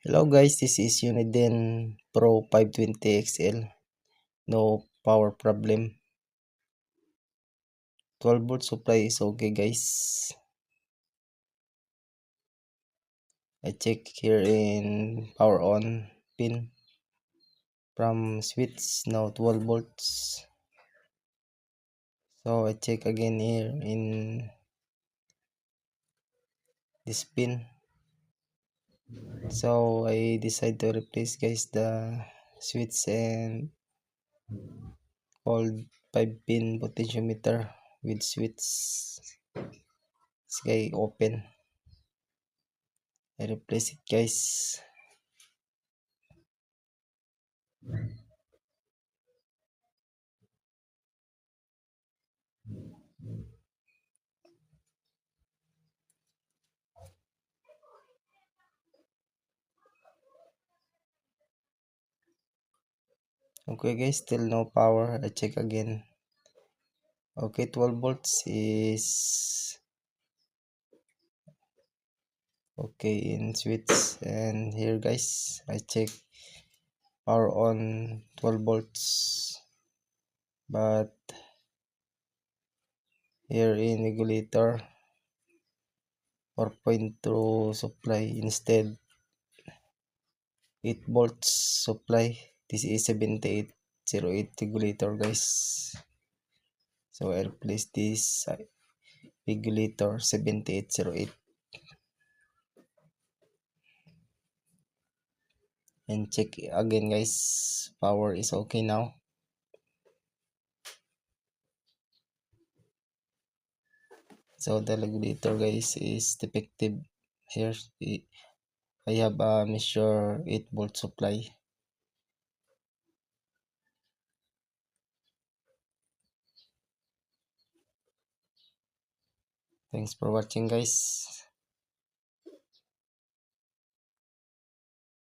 Hello guys, this is Uniden Pro 520 XL. No power problem. 12 volt supply is okay guys. I check here in power on pin from switch, now 12 volts. So I check again here in this pin. So I decide to replace guys the switch and old 5 pin potentiometer with switch. This guy open. I replace it guys. Okay guys, still no power. I check again. Okay, 12 volts is okay in switch, and here guys I check power on 12 volts, but here in regulator 4.2 supply instead 8 volts supply. This is 7808 regulator guys. So I replace this regulator 7808 and check again guys. Power is okay now. So the regulator guys is defective. Here I have a measure 8 volt supply. Thanks for watching guys.